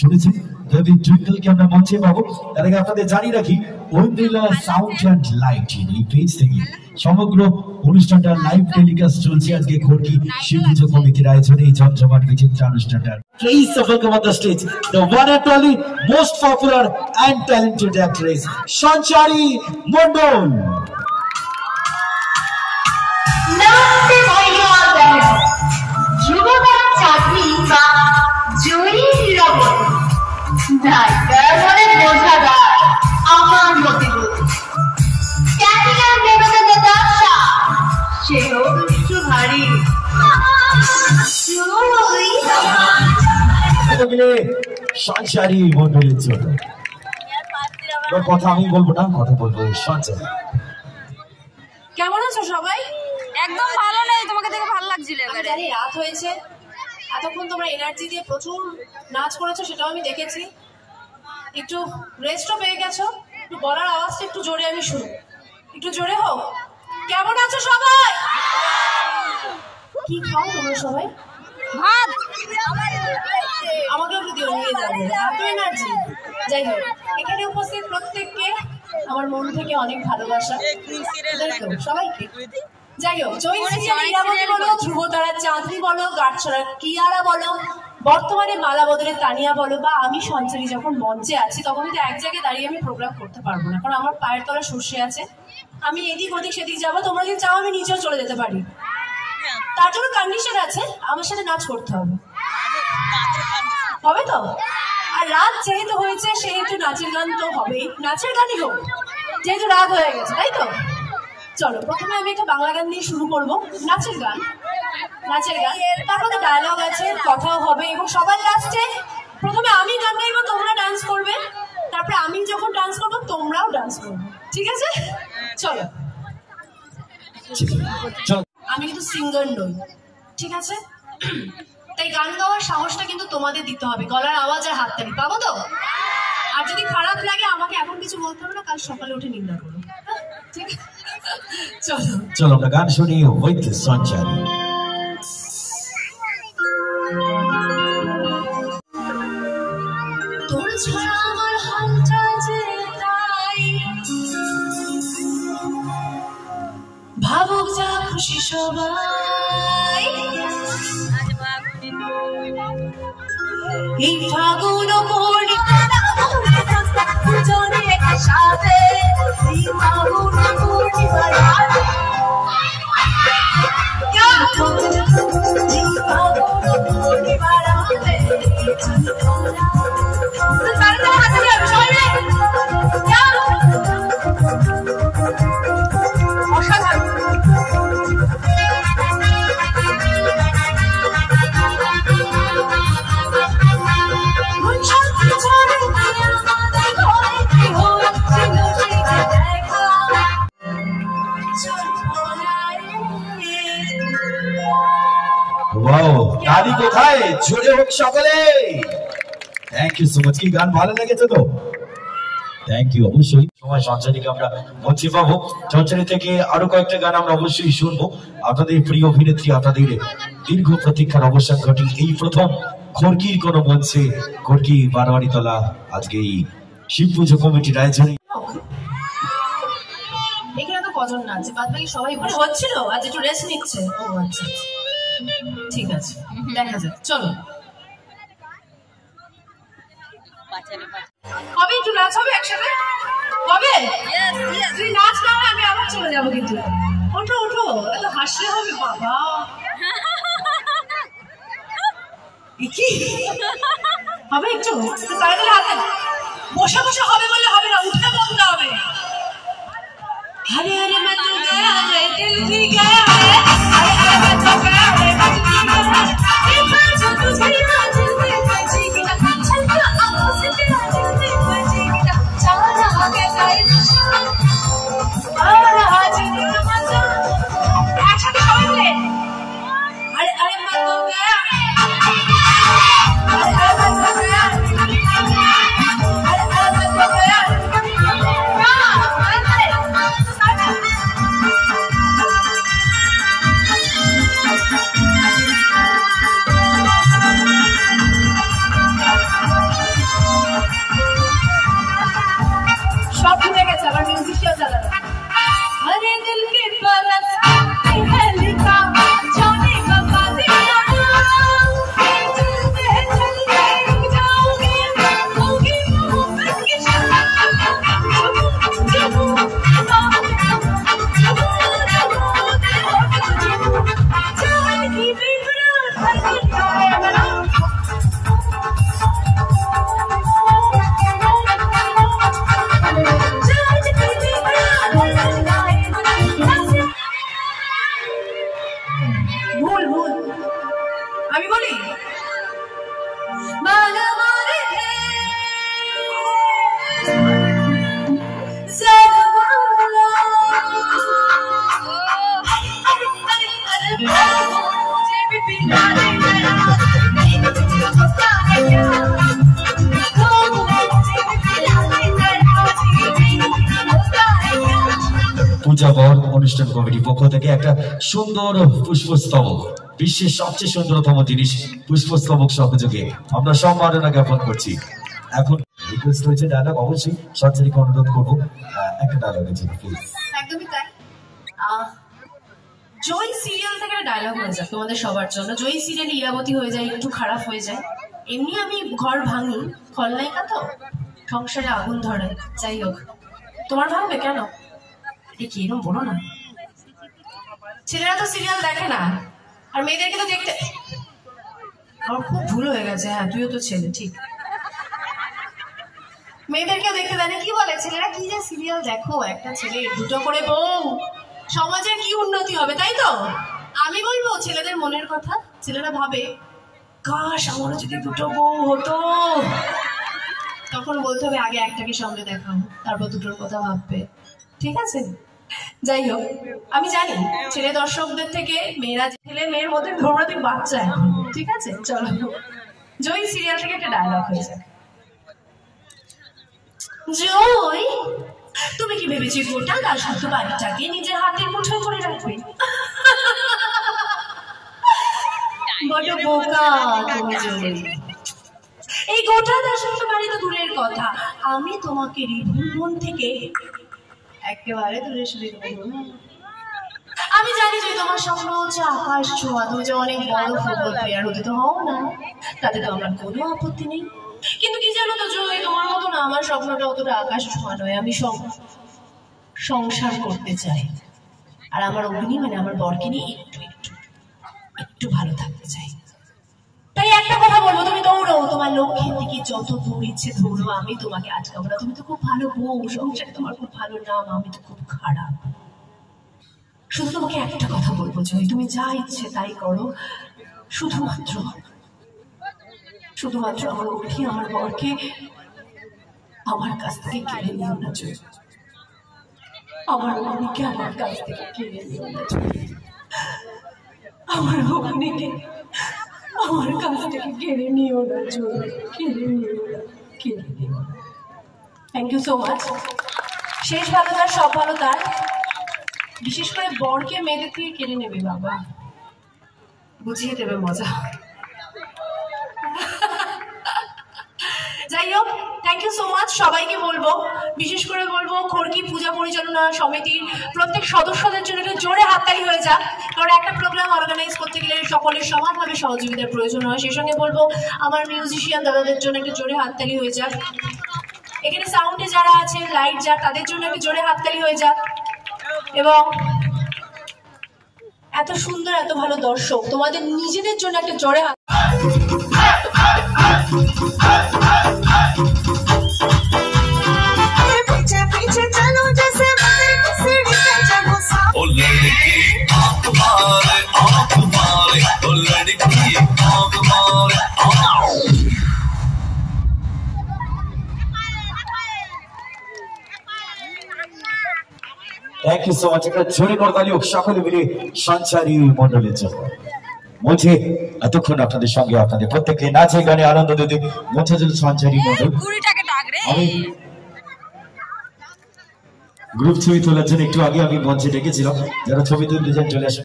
শুনেছেন রবি টুইঙ্কলকে আমরা মঞ্চে পাবো। তার আগে আপনাদের জানিয়ে রাখি ঐন্দ্রিলা সাউন্ড অ্যান্ড লাইট এই পেজ থেকে সমগ্র অনুষ্ঠানটা লাইভ টেলিকাস্ট চলছে। আজকে খড়কি শিব পুজো কমিটির আয়োজনে এই জমজমাট বিচিত্র অনুষ্ঠানটা। Please welcome on the stage the one and only most popular and talented actress Sanchari Mondol. नमस्ते भाइयों, যুবক চাকরি বা জয়ী লবণ ঢাকার মনে বোঝাদার আমার মতিবোধ ক্যাপিটাল দেবতা দাদা সেও একটু ভারী Sanchari Mondol এর জন্য কথা আমি বলবো না, কথা বলবো সঞ্চারী। কেমন আছো সবাই? একদম ভালো নেই, তোমাকে দেখে ভালো লাগছিল। জানি রাত হয়েছে, এতক্ষণ তোমরা এনার্জি দিয়ে প্রচুর নাচ করেছো, সেটাও আমি দেখেছি। একটু রেস্টও পেয়ে গেছো, একটু বলার আওয়াজটা একটু জোরে আমি শুনি, একটু জোরে হোক। কেমন আছো সবাই? কি খাও তোমরা সবাই? ভাত আমাকে একটু দিও, নিয়ে যাবে এত এনার্জি। যাই হোক, এখানে উপস্থিত প্রত্যেককে আমার মন থেকে অনেক ভালোবাসা সবাইকে। যাই হোক, বলো, ধ্রুবতারা চাঁদনি বলো, গাছছড়া কিয়ারা বলো, বর্তমানে মালা বদলে তানিয়া বলো, বা আমি সঞ্চারী যখন মঞ্চে আছি তখন কিন্তু এক জায়গায় দাঁড়িয়ে আমি প্রোগ্রাম করতে পারবো না, কারণ আমার পায়ের তলা সর্ষে আছে। আমি এদিক ওদিক সেদিক যাবো, তোমরা যদি চাও আমি নিচেও চলে যেতে পারি। তার জন্য কন্ডিশন আছে, আমার সাথে নাচ করতে হবে, হবে তো? আর রাত যেহেতু হয়েছে সেহেতু নাচের গান তো হবেই, নাচের গানই হোক, যেহেতু রাত হয়ে গেছে, তাই তো? চলো, প্রথমে আমি একটা বাংলা গান দিয়ে শুরু করবো, নাচের গান। তারপরে ডায়লগ আছে, কথাও হবে, এবং সবার লাস্টে প্রথমে আমি গান গাইবো, তোমরা ডান্স করবে, তারপরে আমি যখন ডান্স করবো তোমরাও ডান্স করবে, ঠিক আছে? চলো। আমি কিন্তু সিঙ্গার নই, ঠিক আছে? তাই গান গাওয়ার সাহসটা কিন্তু তোমাদের দিতে হবে, গলার আওয়াজ আর হাততালি পাবো তো? আর যদি খারাপ লাগে আমাকে এখন কিছু বলতে হবে না, কাল সকালে উঠে নিন্দা করো, ঠিক আছে? চলো চলো আমরা গান শুনি উইথ সঞ্চারী। তোর ছাড়া আমার হালটা যে তাই, ভাবুক যা খুশি সবাই, এই ফাগুন পূর্ণিমার সাথে এই ফাগুন পূর্ণিমার তালি কোথায়? জোরে হোক সকলে। Thank you so much. কি গান ভালো লেগেছে তো? Thank you. অবশ্যই সময় সঞ্চারীকে আমরা মঞ্চে পাবো, সঞ্চারী থেকে আরো কয়েকটা গান আমরা অবশ্যই শুনবো। আপনাদের প্রিয় অভিনেত্রী, আপনাদের দীর্ঘ প্রতীক্ষার অবসান ঘটি এই প্রথম খড়কির কোন মঞ্চে, খড়কি বারোয়ারিতলা আজকে এই শিব পুজো কমিটির আয়োজনে। এখানে তো কজন না আছে, বাদ বাকি সবাই হচ্ছিল, আজ একটু রেস্ট নিচ্ছে। ও আচ্ছা, ঠিক আছে, দেখা যাক। চলো, হবে একটু নাচ হবে একসাথে, হবে? তুই নাচ না হয় আমি আবার চলে যাবো, কিন্তু ওঠো ওঠো, এত হাসলে হবে বাবা। কি হবে? একটু তাড়াতাড়ি হাতে বসে বসে হবে বলে হবে না, উঠতে বলতে হবে। हरे हरे मैं तो गया रे दिल भी गया रे, हरे हरे मैं तो गया रे दिल भी गया रे, मैं जो तुझे याद दिल में जीना, छलका आंखों से तेरा दिल में जीना, चारा आगे गाय और आज दिन मजा একসাথে সবাই মিলে हरे हरे मैं तो गया, हरे हरे मैं तो गया, हरे हरे मैं तो गया। পূজা বর অনুষ্ঠান কমিটির পক্ষ থেকে একটা সুন্দর পুষ্পস্তবক, বিশ্বের সবচেয়ে সুন্দরতম জিনিস পুষ্পস্তবক সহযোগে আমরা সম্মাননা জ্ঞাপন করছি। এখন রিকোয়েস্ট হয়েছে ডায়লগ, অবশ্যই সঞ্চারীকে অনুরোধ করবো একটা ডায়লগ আছে প্লিজ। একদমই তাই। জয় সিরিয়াল থেকে ডায়লগ হয়ে যায় তোমাদের সবার জন্য। জয় সিরিয়াল ইরাবতী হয়ে যায়, একটু খারাপ হয়ে যায়। এমনি আমি ঘর ভাঙি, খলনায়িকা তো, সংসারে আগুন ধরে। যাই হোক, তোমার ভাঙবে কেন? কি এরকম বলো না, ছেলেরা তো সিরিয়াল দেখে না, আর মেয়েদেরকে তো দেখতে। আমার খুব ভুল হয়ে গেছে। হ্যাঁ, তুইও তো ছেলে, ঠিক। মেয়েদেরকেও দেখতে দেয় না। কি বলে ছেলেরা, কি যে সিরিয়াল দেখো, একটা ছেলে দুটো করে বউ, সমাজের কি উন্নতি হবে, তাই তো? আমি বলবো ছেলেদের মনের কথা। ছেলেরা ভাবে কাশ আমারও যদি দুটো বউ হতো। তখন বলতে হবে আগে একটাকে সামনে দেখাও, তারপর দুটোর কথা ভাববে, ঠিক আছে? যাই হোক, আমি জানি ছেলে দর্শকদের থেকে মেয়েরা, ছেলে মেয়ের মধ্যে ধর্মতিক বাচ্চা, ঠিক আছে? চলো, জয় সিরিয়াল থেকে একটা ডায়লগ হয়েছে। জয়, তুমি কি ভেবেছি গোটা দাসত্ব বাড়িটাকে নিজের হাতের মুঠোয় করে রাখবে? বড় বোকা তুমি জয়। এই গোটা দাসত্ব বাড়ি তো দূরের কথা, আমি তোমাকে মন থেকে একেবারে দূরে সরে দেবো। আমি জানি যে তোমার স্বপ্ন হচ্ছে আকাশ ছোঁয়া, তুমি যে অনেক বড় ফুটবল প্লেয়ার হতে তো হও না, তাতে তো আমার কোনো আপত্তি নেই। কিন্তু কি জানো তো জয়, তোমার মতো না আমার স্বপ্নটা অতটা আকাশ ছোঁয়া নয়। আমি সংসার করতে চাই, আর আমার অগ্নি মানে আমার বরকে নিয়ে একটু একটু একটু ভালো থাকতে চাই। তাই একটা কথা বলবো, তুমি দৌড়ো, তোমার লক্ষ্যের দিকে যত দূর ইচ্ছে দৌড়ো, আমি তোমাকে আটকাবো না। তুমি তো খুব ভালো বউ, সংসারে তোমার খুব ভালো নাম, আমি তো খুব খারাপ। শুধু তোমাকে একটা কথা বলবো জয়, তুমি যা ইচ্ছে তাই করো, শুধুমাত্র আমার অগ্নি, আমার বরকে আমার কাছ থেকে কেড়ে নিও না জয়। আমার অগ্নিকে আমার কাছ থেকে কেড়ে নিও না জয়। আমার অগ্নিকে আমার কাছ থেকে কেড়ে নিও না জয়, কেড়ে নিও না, কেড়ে নিও না। Thank you so much. শেষ ভালো তার সব ভালো তার, বিশেষ করে বরকে মেয়েদের থেকে কেড়ে নেবে বাবা, বুঝিয়ে দেবে মজা। যাই হোক, থ্যাংক ইউ সো মাচ। সবাইকে বলবো, বিশেষ করে বলবো খড়কি পূজা পরিচালনা সমিতির প্রত্যেক সদস্যদের জন্য একটা জোরে হাততালি হয়ে যাক, কারণ একটা প্রোগ্রাম অর্গানাইজ করতে গেলে সকলের সমানভাবে সহযোগিতার প্রয়োজন হয়। সেই সঙ্গে বলবো আমার মিউজিশিয়ান দাদাদের জন্য একটা জোরে হাততালি হয়ে যাক। এখানে সাউন্ডে যারা আছে, লাইট যারা, তাদের জন্য একটা জোরে হাততালি হয়ে যাক। এবং এত সুন্দর এত ভালো দর্শক, তোমাদের নিজেদের জন্য একটা জোরে হাত। Thank you so much. একটা জোরে করতালি হোক সকলে মিলে সঞ্চারী মন্ডলের জন্য। বলছি এতক্ষণ আপনাদের সঙ্গে আপনাদের প্রত্যেককে নাচে গানে আনন্দ দিতে মঞ্চে সঞ্চারী মন্ডল। আমি গ্রুপ ছবি তোলার জন্য একটু আগে আমি মঞ্চে ডেকেছিলাম, যারা ছবি তুলতে চান চলে আসেন।